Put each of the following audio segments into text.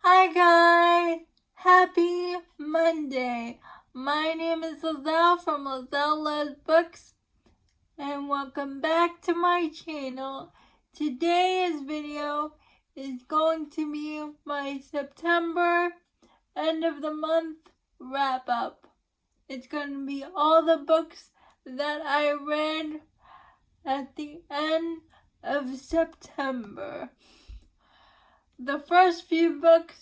Hi guys! Happy Monday! My name is Lizelle from Lizelle Loves Books and welcome back to my channel. Today's video is going to be my September end of the month wrap up. It's going to be all the books that I read at the end of September. The first few books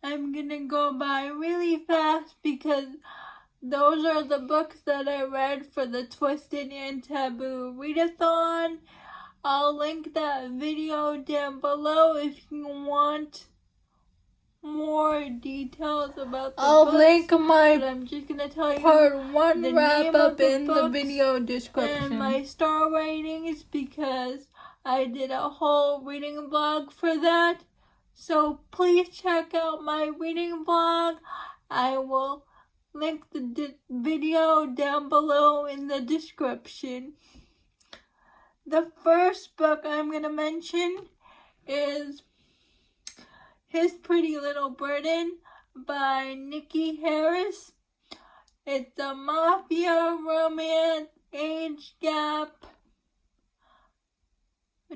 I'm gonna go by really fast because those are the books that I read for the Twisted and Taboo readathon. I'll link that video down below if you want more details about the I'll books. link my I'm just gonna tell you part 1 the wrap name up of the in the books video description. and my star ratings because I did a whole reading vlog for that. So please check out my reading vlog. I will link the video down below in the description. The first book I'm going to mention is His Pretty Little Burden by Nicci Harris. It's a mafia romance, age gap,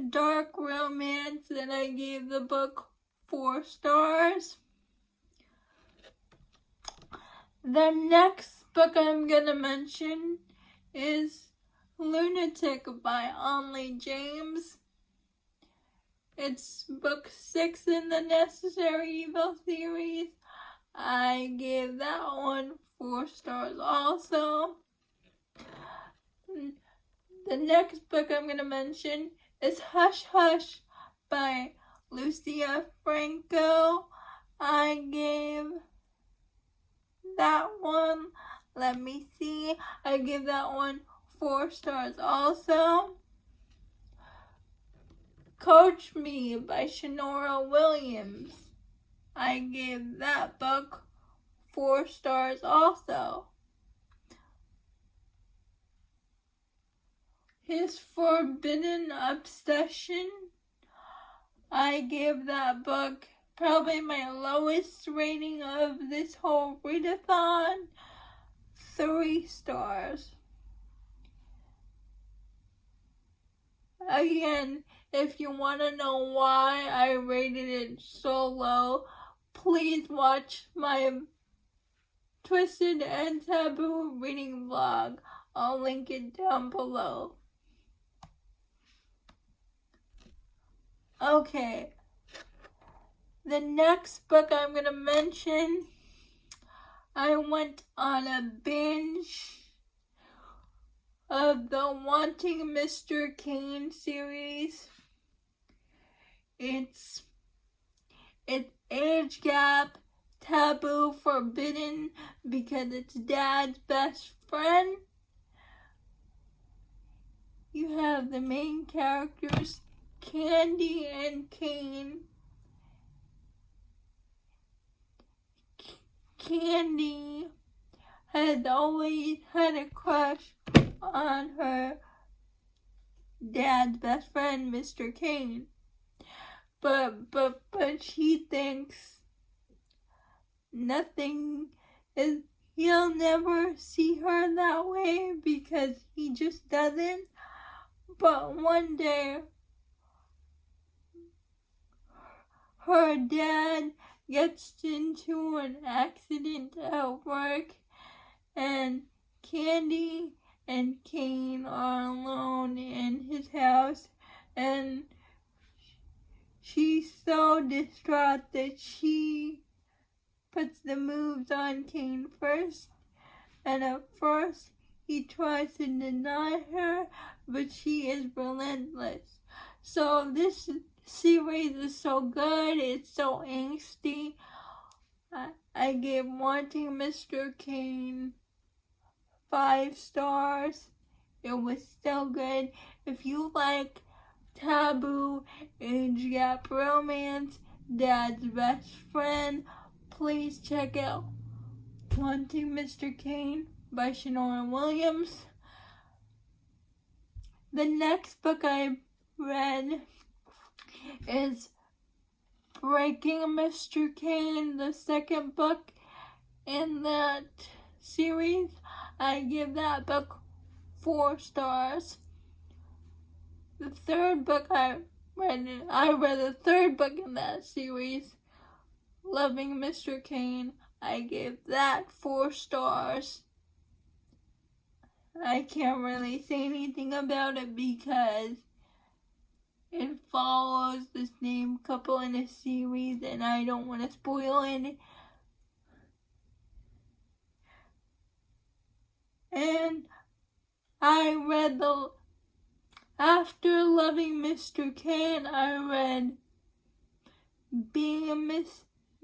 dark romance, and I gave the book 4 stars. The next book I'm gonna mention is Lunatic by Onley James. It's book 6 in the Necessary Evil series. I gave that one 4 stars also. The next book I'm gonna mention is Hush Hush by Lucia Franco. I gave that one, let me see, I gave that one 4 stars also. Coach Me by Shanora Williams. I gave that book 4 stars also. His Forbidden Obsession. I gave that book probably my lowest rating of this whole readathon, 3 stars. Again, if you want to know why I rated it so low, please watch my Twisted and Taboo reading vlog. I'll link it down below. Okay, the next book I'm going to mention, I went on a binge of the Wanting Mr Kane series. It's age gap, taboo, forbidden because it's dad's best friend. You have the main characters Candy and Kane. Candy had always had a crush on her dad's best friend, Mr. Kane. But she thinks nothing is, he'll never see her that way because he just doesn't. But one day, her dad gets into an accident at work and Candy and Kane are alone in his house, and she's so distraught that she puts the moves on Kane first, and at first he tries to deny her, but she is relentless. So this series is so good, it's so angsty. I gave Wanting Mr. Kane 5 stars. It was so good. If you like taboo, age gap romance, dad's best friend, please check out Wanting Mr. Kane by Shanora Williams. The next book I read is Breaking Mr. Kane, the second book in that series. I give that book 4 stars. The third book I read the third book in that series, Loving Mr. Kane. I gave that 4 stars. I can't really say anything about it because it follows the same couple in a series and I don't want to spoil it. And I read after Loving Mr. Kane, I read Being a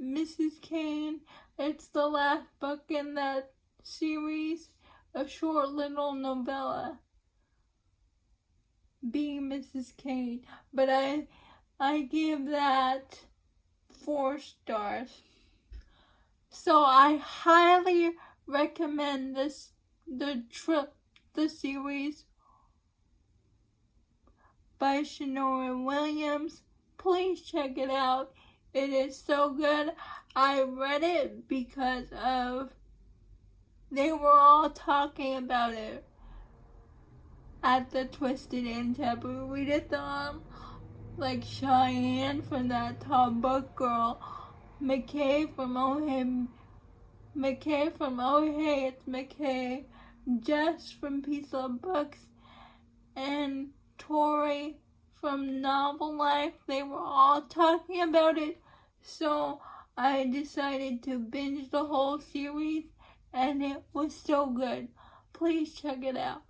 Mrs. Kane. It's the last book in that series, a short little novella. Being Mrs. Kane. But I give that 4 stars. So I highly recommend the series by Shanora Williams. Please check it out. It is so good. I read it because they were all talking about it at the Twisted and Taboo readathon. Like Cheyenne from that Tall Book Girl, McKay from Oh Hey It's McKay, Jess from Peace Love Books, and Tori from Novel Life. They were all talking about it, so I decided to binge the whole series, and it was so good. Please check it out.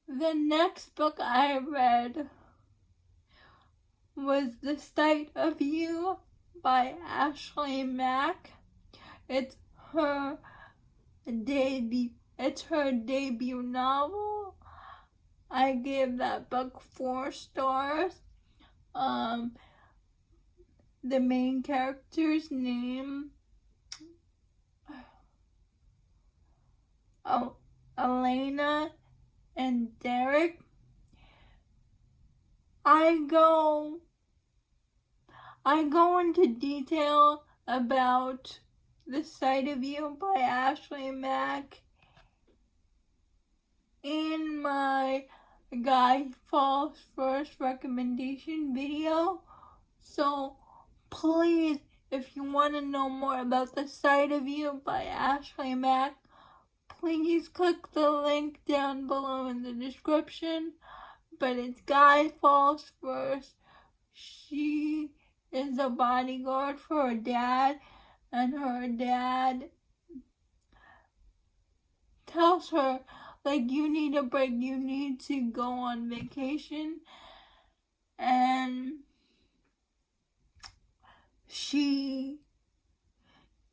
The next book I read was The Sight of You by Ashley Mack. It's her debut novel. I gave that book 4 stars. The main character's name, Elena and Derek. I go into detail about The Sight of You by Ashley Mack in my Guy Fawkes First recommendation video. So please, if you want to know more about The Sight of You by Ashley Mack, please click the link down below in the description. But it's Guy Fawkes First. She is a bodyguard for her dad, and her dad tells her, like, you need a break, you need to go on vacation. And she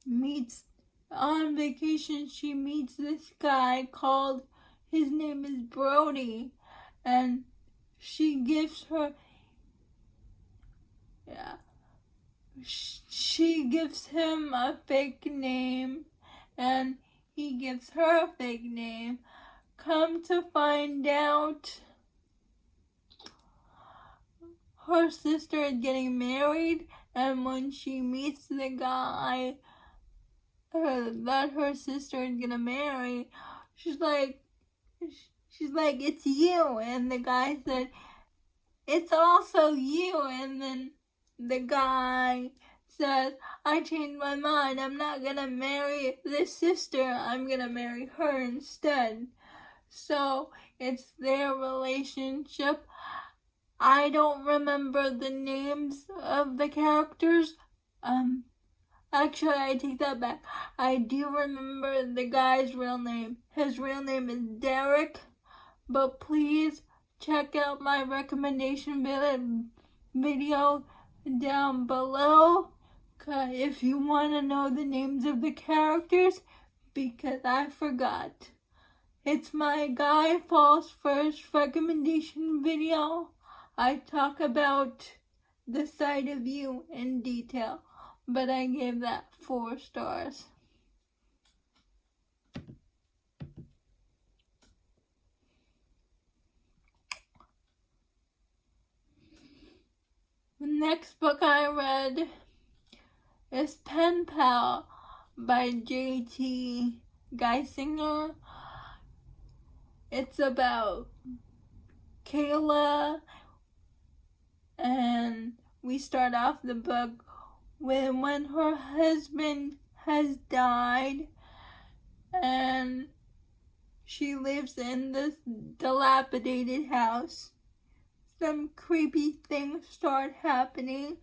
meets on vacation, she meets this guy called, his name is Brody, and she gives him a fake name, and he gives her a fake name. Come to find out, her sister is getting married, and when she meets the guy that her sister is gonna marry, she's like, it's you, and the guy said, it's also you, and then the guy says, I changed my mind, I'm not gonna marry this sister, I'm gonna marry her instead. So it's their relationship. I don't remember the names of the characters. Actually, I take that back. I do remember the guy's real name. His real name is Derek. But please check out my recommendation video down below if you want to know the names of the characters, because I forgot. It's my Guy Fawkes First recommendation video. I talk about The Sight of You in detail, but I gave that 4 stars. The next book I read is Pen Pal by JT Geissinger. It's about Kayla, and we start off the book when her husband has died and she lives in this dilapidated house. Some creepy things start happening,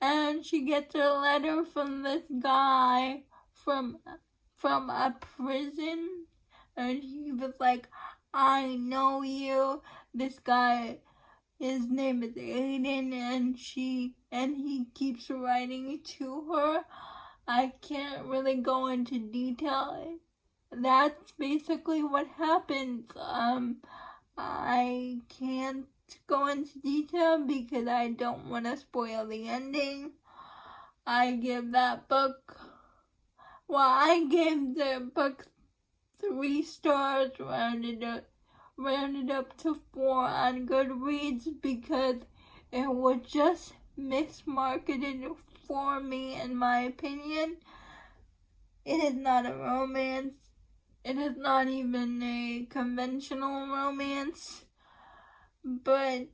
and she gets a letter from this guy from a prison, and he was like, I know you. This guy, his name is Aiden, and he keeps writing to her. I can't really go into detail. That's basically what happens. I can't go into detail because I don't want to spoil the ending. I give the book 3 stars, rounded up to 4 on Goodreads because it was just mismarketed for me, in my opinion. It is not a romance. It is not even a conventional romance, but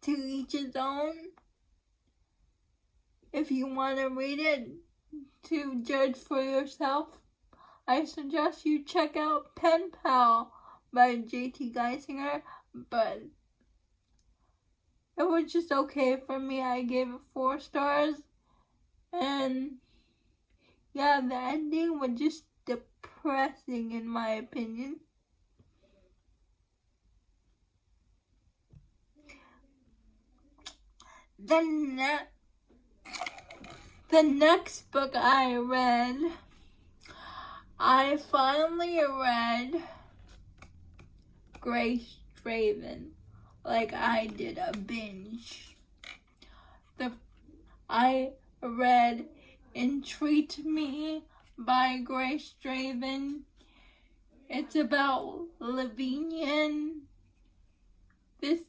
to each his own. If you want to read it to judge for yourself, I suggest you check out Pen Pal by JT Geissinger, but it was just okay for me. I gave it 4 stars, and yeah, the ending was just depressing in my opinion. The next book I finally read Grace Draven. Like, I did a binge. I read Entreat Me by Grace Draven. It's about Lavinia, this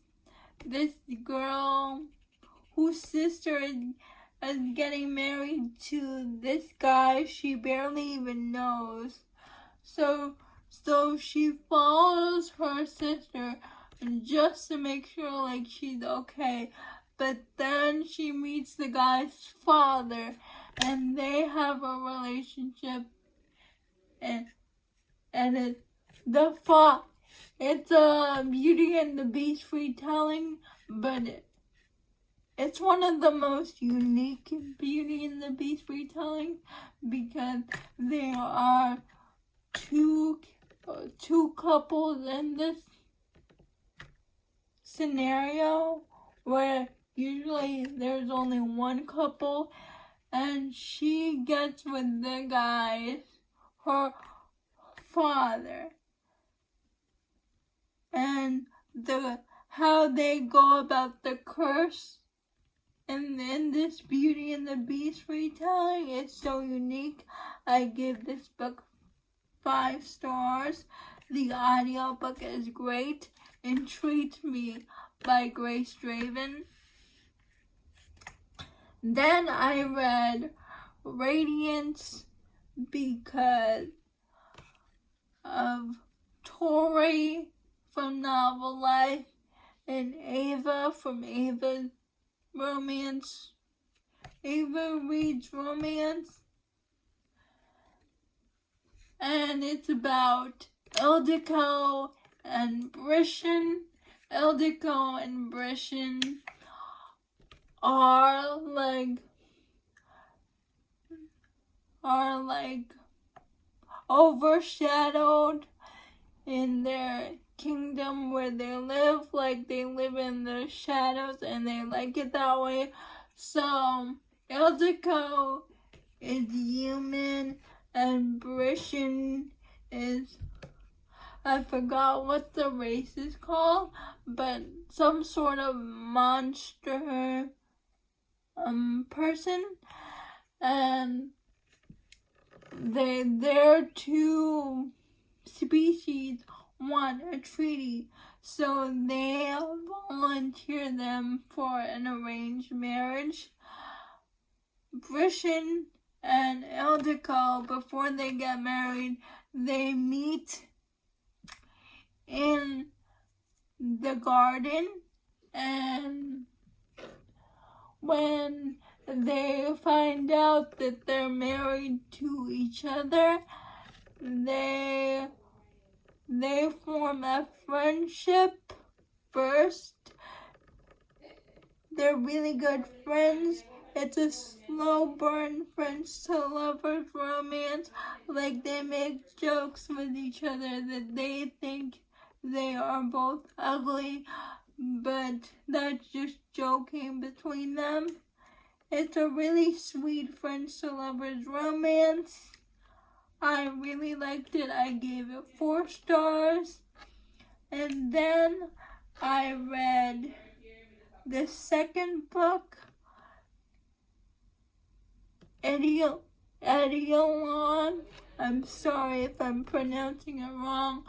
girl whose sister is getting married to this guy she barely even knows. So she follows her sister just to make sure like she's okay. But then she meets the guy's father, and they have a relationship, and it's a Beauty and the Beast retelling, but it's one of the most unique Beauty and the Beast retellings because there are two couples in this scenario where usually there's only one couple, and she gets with the guy's her father, and how they go about the curse. And in this Beauty and the Beast retelling is so unique. I give this book 5 stars. The audiobook is great. Entreat Me by Grace Draven. Then I read Radiance because of Tori from Novel Life and Ava from Ava reads romance, and it's about Ildiko and Brishan. Ildiko and Brishan are overshadowed in their kingdom where they live. Like, they live in the shadows and they like it that way. So Ildiko is human and Brishan is, I forgot what the race is called, but some sort of monster person, and their 2 species want a treaty, so they volunteer them for an arranged marriage. Brishan and Ildiko, before they get married, they meet in the garden, and when they find out that they're married to each other, they form a friendship first. They're really good friends. It's a slow burn friends to lovers romance. Like, they make jokes with each other that they think they are both ugly, but that's just joking between them. It's a really sweet friends to lovers romance. I really liked it. I gave it 4 stars. And then I read the second book, Eidolon. I'm sorry if I'm pronouncing it wrong.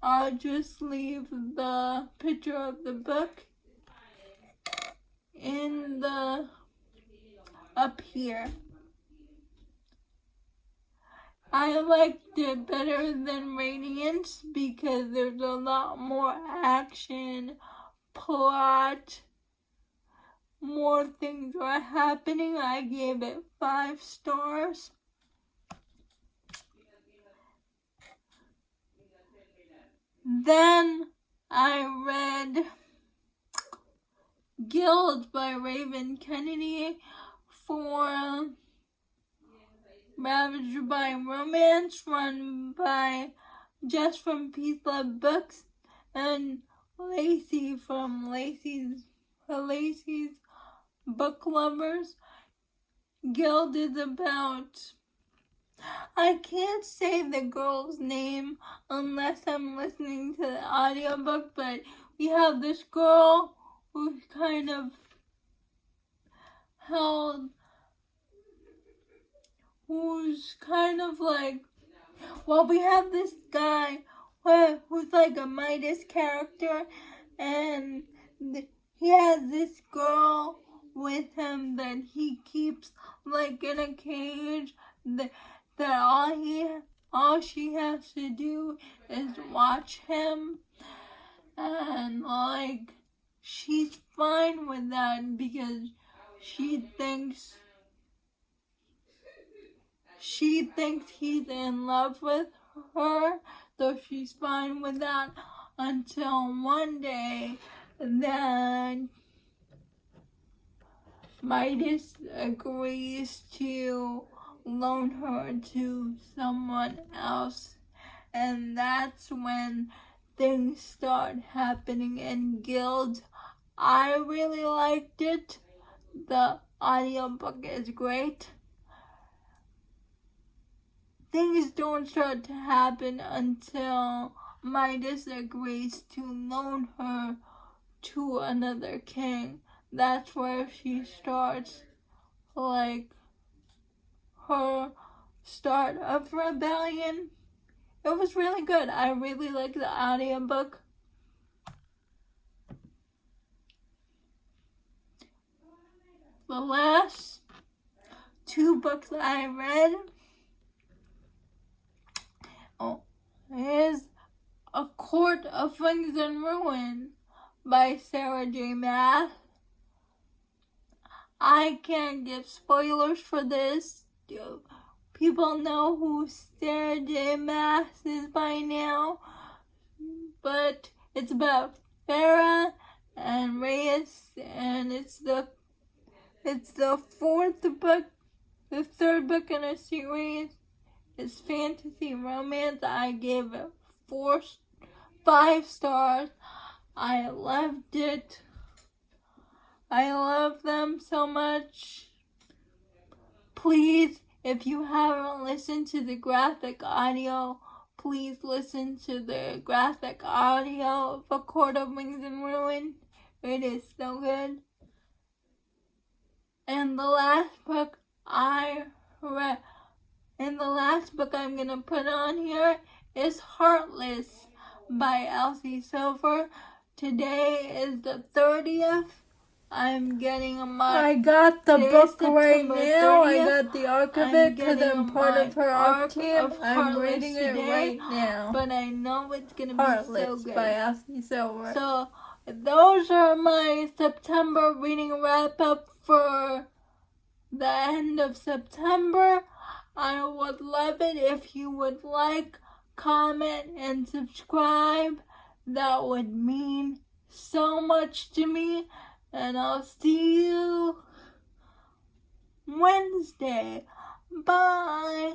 I'll just leave the picture of the book up here. I liked it better than Radiance because there's a lot more action, plot, more things are happening. I gave it 5 stars. Then I read Gilded by Raven Kennedy for Ravaged by Romance, run by Jess from Peace Love Books and Lacey from Lacey's Book Lovers. Gilded is about, I can't say the girl's name unless I'm listening to the audiobook, but we have this girl who's kind of like, well, we have this guy who's like a Midas character, and he has this girl with him that he keeps like in a cage, that all she has to do is watch him, and like she's fine with that because she thinks he's in love with her, so she's fine with that until one day that Midas agrees to loan her to someone else, and that's when things start happening in Guild. I really liked it. The audiobook is great. Things don't start to happen until Midas agrees to loan her to another king. That's where she starts, like, her start of rebellion. It was really good. I really liked the audiobook. The last 2 books I read is A Court of Wings and Ruin by Sara J. I can't give spoilers for this. People know who Sara J. is by now, but it's about Farah and Reyes, and it's the 4th book, the 3rd book in a series. It's fantasy romance. I gave it 5 stars. I loved it. I love them so much. Please, if you haven't listened to the graphic audio, please listen to the graphic audio of A Court of Wings and Ruin. It is so good. And the last book I read, and the last book I'm going to put on here is Heartless by Elsie Silver. Today is the 30th. I'm getting I got the book right September now. 30th. I got the arc of it because getting I'm part of her my arc team. of I'm Heartless reading it today, right now. but I know it's gonna be Heartless so good. by Elsie Silver. So those are my September reading wrap up for the end of September. I would love it if you would like, comment, and subscribe. That would mean so much to me. And I'll see you Wednesday. Bye.